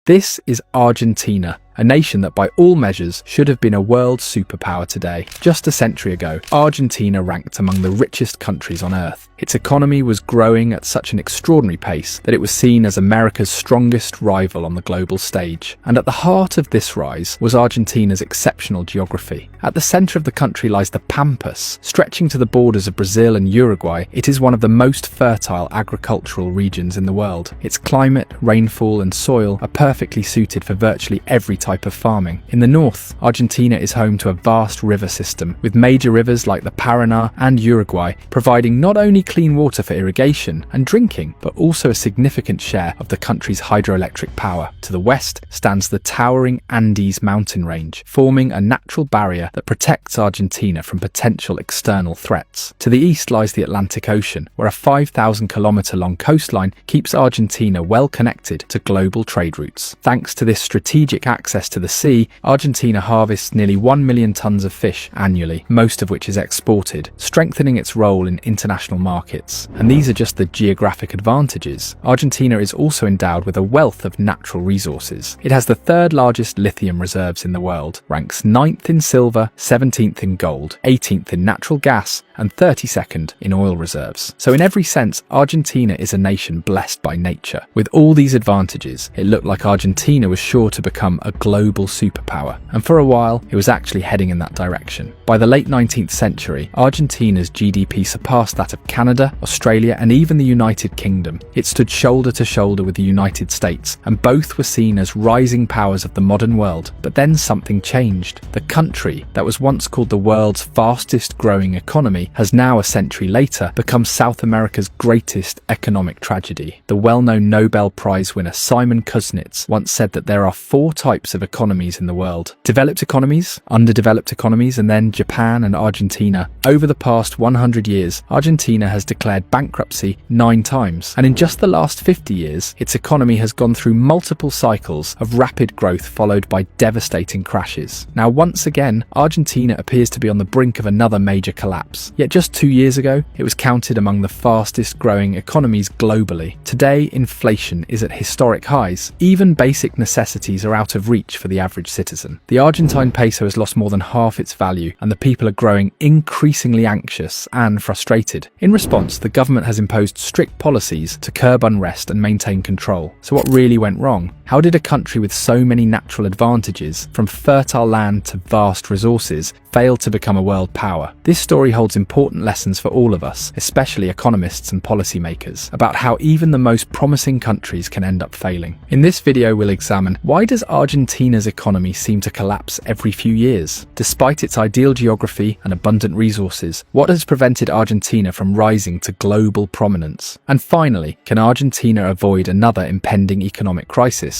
This is Argentina, a nation that by all measures should have been a world superpower today. Just a century ago, Argentina ranked among the richest countries on Earth. Its economy was growing at such an extraordinary pace that it was seen as America's strongest rival on the global stage. And at the heart of this rise was Argentina's exceptional geography. At the center of the country lies the Pampas. Stretching to the borders of Brazil and Uruguay, it is one of the most fertile agricultural regions in the world. Its climate, rainfall, and soil are perfectly suited for virtually every type of farming. In the north, Argentina is home to a vast river system, with major rivers like the Paraná and Uruguay providing not only clean water for irrigation and drinking, but also a significant share of the country's hydroelectric power. To the west stands the towering Andes mountain range, forming a natural barrier that protects Argentina from potential external threats. To the east lies the Atlantic Ocean, where a 5,000-kilometer-long coastline keeps Argentina well connected to global trade routes. Thanks to this strategic access to the sea, Argentina harvests nearly 1 million tons of fish annually, most of which is exported, strengthening its role in international markets. And these are just the geographic advantages. Argentina is also endowed with a wealth of natural resources. It has the third largest lithium reserves in the world, ranks 9th in silver, 17th in gold, 18th in natural gas, and 32nd in oil reserves. So in every sense, Argentina is a nation blessed by nature. With all these advantages, it looked like Argentina was sure to become a global superpower, and for a while it was actually heading in that direction. By the late 19th century, Argentina's GDP surpassed that of Canada, Australia, and even the United Kingdom. It stood shoulder to shoulder with the United States, and both were seen as rising powers of the modern world. But then something changed. The country that was once called the world's fastest growing economy has now, a century later, become South America's greatest economic tragedy. The well-known Nobel Prize winner Simon Kuznets once said that there are 4 types of economies in the world: developed economies, underdeveloped economies, and then Japan and Argentina. Over the past 100 years, Argentina has declared bankruptcy 9 times, and in just the last 50 years, its economy has gone through multiple cycles of rapid growth followed by devastating crashes. Now, once again, Argentina appears to be on the brink of another major collapse. Yet just 2 years ago, it was counted among the fastest growing economies globally. Today, inflation is at historic highs. Even basic necessities are out of reach for the average citizen. The Argentine peso has lost more than half its value, and the people are growing increasingly anxious and frustrated. In response, the government has imposed strict policies to curb unrest and maintain control. So what really went wrong? How did a country with so many natural advantages, from fertile land to vast resources, fail to become a world power? This story holds important lessons for all of us, especially economists and policymakers, about how even the most promising countries can end up failing. In this video, we'll examine, why does Argentina's economy seem to collapse every few years? Despite its ideal geography and abundant resources, what has prevented Argentina from rising to global prominence? And finally, can Argentina avoid another impending economic crisis?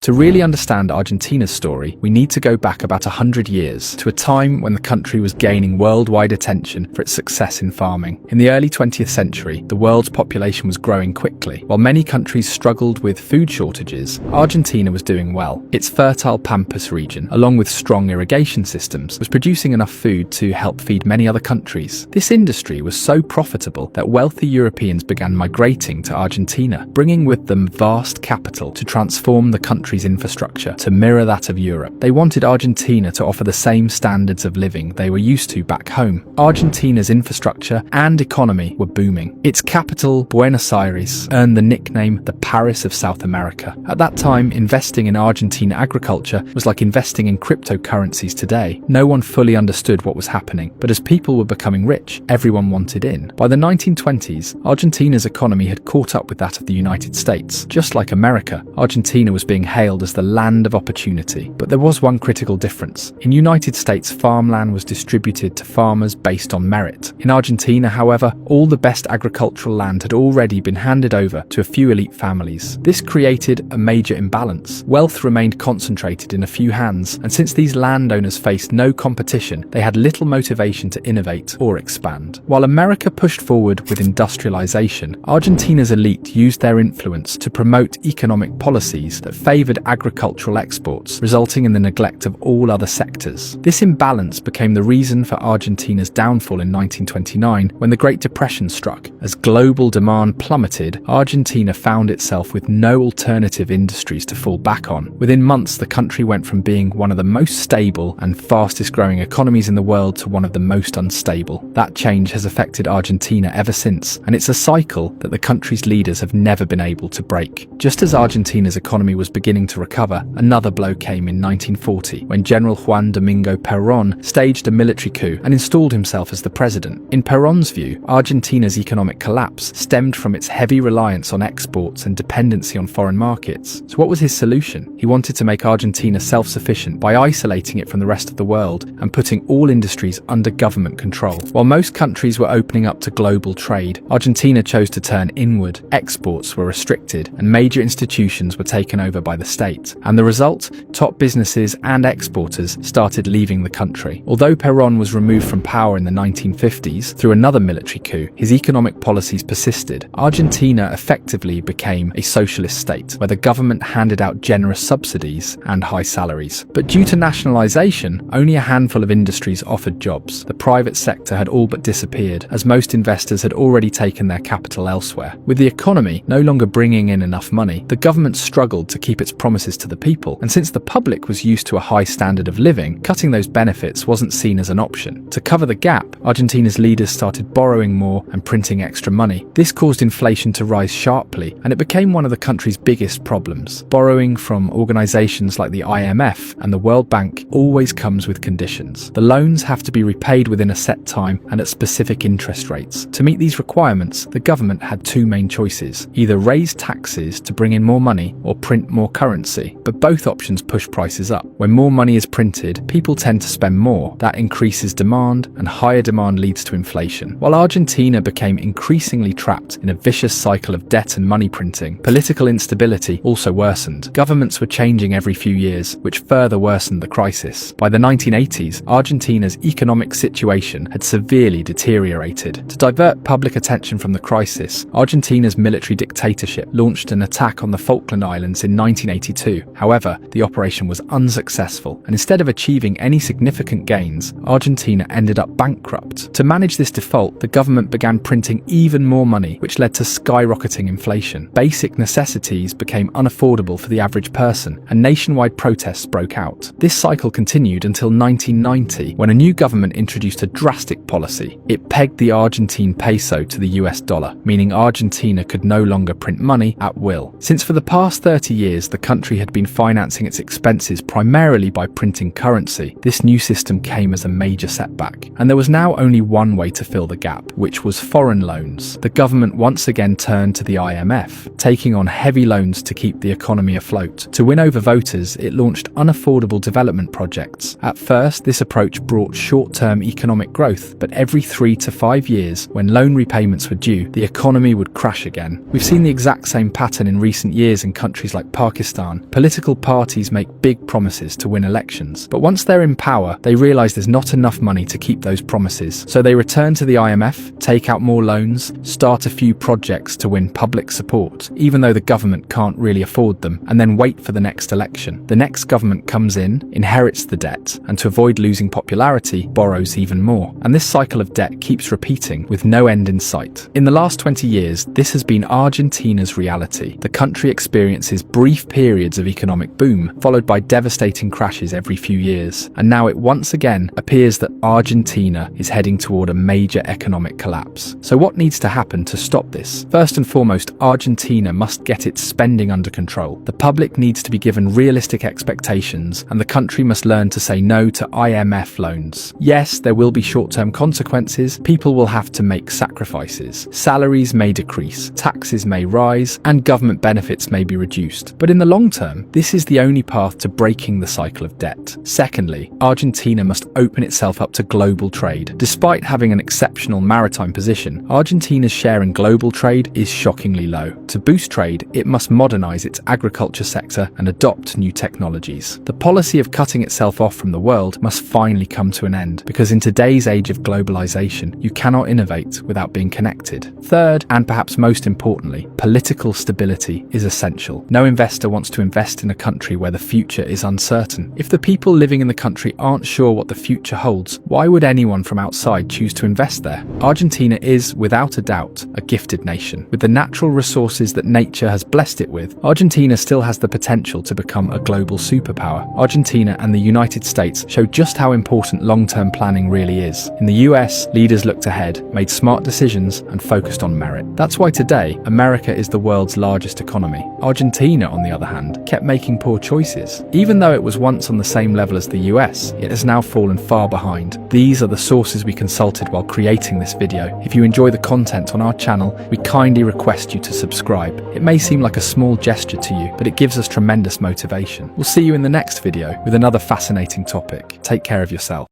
To really understand Argentina's story, we need to go back about 100 years, to a time when the country was gaining worldwide attention for its success in farming. In the early 20th century, the world's population was growing quickly. While many countries struggled with food shortages, Argentina was doing well. Its fertile Pampas region, along with strong irrigation systems, was producing enough food to help feed many other countries. This industry was so profitable that wealthy Europeans began migrating to Argentina, bringing with them vast capital to transform the country's infrastructure to mirror that of Europe. They wanted Argentina to offer the same standards of living they were used to back home. Argentina's infrastructure and economy were booming. Its capital, Buenos Aires, earned the nickname the Paris of South America. At that time, investing in Argentine agriculture was like investing in cryptocurrencies today. No one fully understood what was happening, but as people were becoming rich, everyone wanted in. By the 1920s, Argentina's economy had caught up with that of the United States. Just like America, Argentina was being hailed as the land of opportunity. But there was one critical difference. In the United States, farmland was distributed to farmers based on merit. In Argentina, however, all the best agricultural land had already been handed over to a few elite families. This created a major imbalance. Wealth remained concentrated in a few hands, and since these landowners faced no competition, they had little motivation to innovate or expand. While America pushed forward with industrialization, Argentina's elite used their influence to promote economic policies that favored favoured agricultural exports, resulting in the neglect of all other sectors. This imbalance became the reason for Argentina's downfall in 1929 when the Great Depression struck. As global demand plummeted, Argentina found itself with no alternative industries to fall back on. Within months, the country went from being one of the most stable and fastest growing economies in the world to one of the most unstable. That change has affected Argentina ever since, and it's a cycle that the country's leaders have never been able to break. Just as Argentina's economy was beginning to recover, another blow came in 1940, when General Juan Domingo Perón staged a military coup and installed himself as the president. In Perón's view, Argentina's economic collapse stemmed from its heavy reliance on exports and dependency on foreign markets. So what was his solution? He wanted to make Argentina self-sufficient by isolating it from the rest of the world and putting all industries under government control. While most countries were opening up to global trade, Argentina chose to turn inward. Exports were restricted and major institutions were taken over by the state. And the result? Top businesses and exporters started leaving the country. Although Perón was removed from power in the 1950s through another military coup, his economic policies persisted. Argentina effectively became a socialist state, where the government handed out generous subsidies and high salaries. But due to nationalisation, only a handful of industries offered jobs. The private sector had all but disappeared, as most investors had already taken their capital elsewhere. With the economy no longer bringing in enough money, the government struggled to keep its promises to the people, and since the public was used to a high standard of living, cutting those benefits wasn't seen as an option. To cover the gap, Argentina's leaders started borrowing more and printing extra money. This caused inflation to rise sharply, and it became one of the country's biggest problems. Borrowing from organisations like the IMF and the World Bank always comes with conditions. The loans have to be repaid within a set time and at specific interest rates. To meet these requirements, the government had two main choices: either raise taxes to bring in more money or print more currency. But both options push prices up. When more money is printed, people tend to spend more. That increases demand, and higher demand leads to inflation. While Argentina became increasingly trapped in a vicious cycle of debt and money printing, political instability also worsened. Governments were changing every few years, which further worsened the crisis. By the 1980s, Argentina's economic situation had severely deteriorated. To divert public attention from the crisis, Argentina's military dictatorship launched an attack on the Falkland Islands in 1982. However, the operation was unsuccessful, and instead of achieving any significant gains, Argentina ended up bankrupt. To manage this default, the government began printing even more money, which led to skyrocketing inflation. Basic necessities became unaffordable for the average person, and nationwide protests broke out. This cycle continued until 1990, when a new government introduced a drastic policy. It pegged the Argentine peso to the US dollar, meaning Argentina could no longer print money at will. Since for the past 30 years the country had been financing its expenses primarily by printing currency, this new system came as a major setback. And there was now only one way to fill the gap, which was foreign loans. The government once again turned to the IMF, taking on heavy loans to keep the economy afloat. To win over voters, it launched unaffordable development projects. At first, this approach brought short-term economic growth, but every 3 to 5 years, when loan repayments were due, the economy would crash again. We've seen the exact same pattern in recent years in countries like Pakistan. Political parties make big promises to win elections, but once they're in power, they realise there's not enough money to keep those promises. So they return to the IMF, take out more loans, start a few projects to win public support, even though the government can't really afford them, and then wait for the next election. The next government comes in, inherits the debt, and to avoid losing popularity, borrows even more. And this cycle of debt keeps repeating, with no end in sight. In the last 20 years, this has been Argentina's reality. The country experiences brief periods of economic boom, followed by devastating crashes every few years. And now it once again appears that Argentina is heading toward a major economic collapse. So what needs to happen to stop this? First and foremost, Argentina must get its spending under control. The public needs to be given realistic expectations, and the country must learn to say no to IMF loans. Yes, there will be short-term consequences. People will have to make sacrifices. Salaries may decrease, taxes may rise, and government benefits may be reduced. But in the long term, this is the only path to breaking the cycle of debt. Secondly, Argentina must open itself up to global trade. Despite having an exceptional maritime position, Argentina's share in global trade is shockingly low. To boost trade, it must modernize its agriculture sector and adopt new technologies. The policy of cutting itself off from the world must finally come to an end, because in today's age of globalization, you cannot innovate without being connected. Third, and perhaps most importantly, political stability is essential. No investor wants wants to invest in a country where the future is uncertain? If the people living in the country aren't sure what the future holds, why would anyone from outside choose to invest there? Argentina is, without a doubt, a gifted nation. With the natural resources that nature has blessed it with, Argentina still has the potential to become a global superpower. Argentina and the United States show just how important long-term planning really is. In the US, leaders looked ahead, made smart decisions, and focused on merit. That's why today, America is the world's largest economy. Argentina, on the other hand, kept making poor choices. Even though it was once on the same level as the US, it has now fallen far behind. These are the sources we consulted while creating this video. If you enjoy the content on our channel, we kindly request you to subscribe. It may seem like a small gesture to you, but it gives us tremendous motivation. We'll see you in the next video with another fascinating topic. Take care of yourself.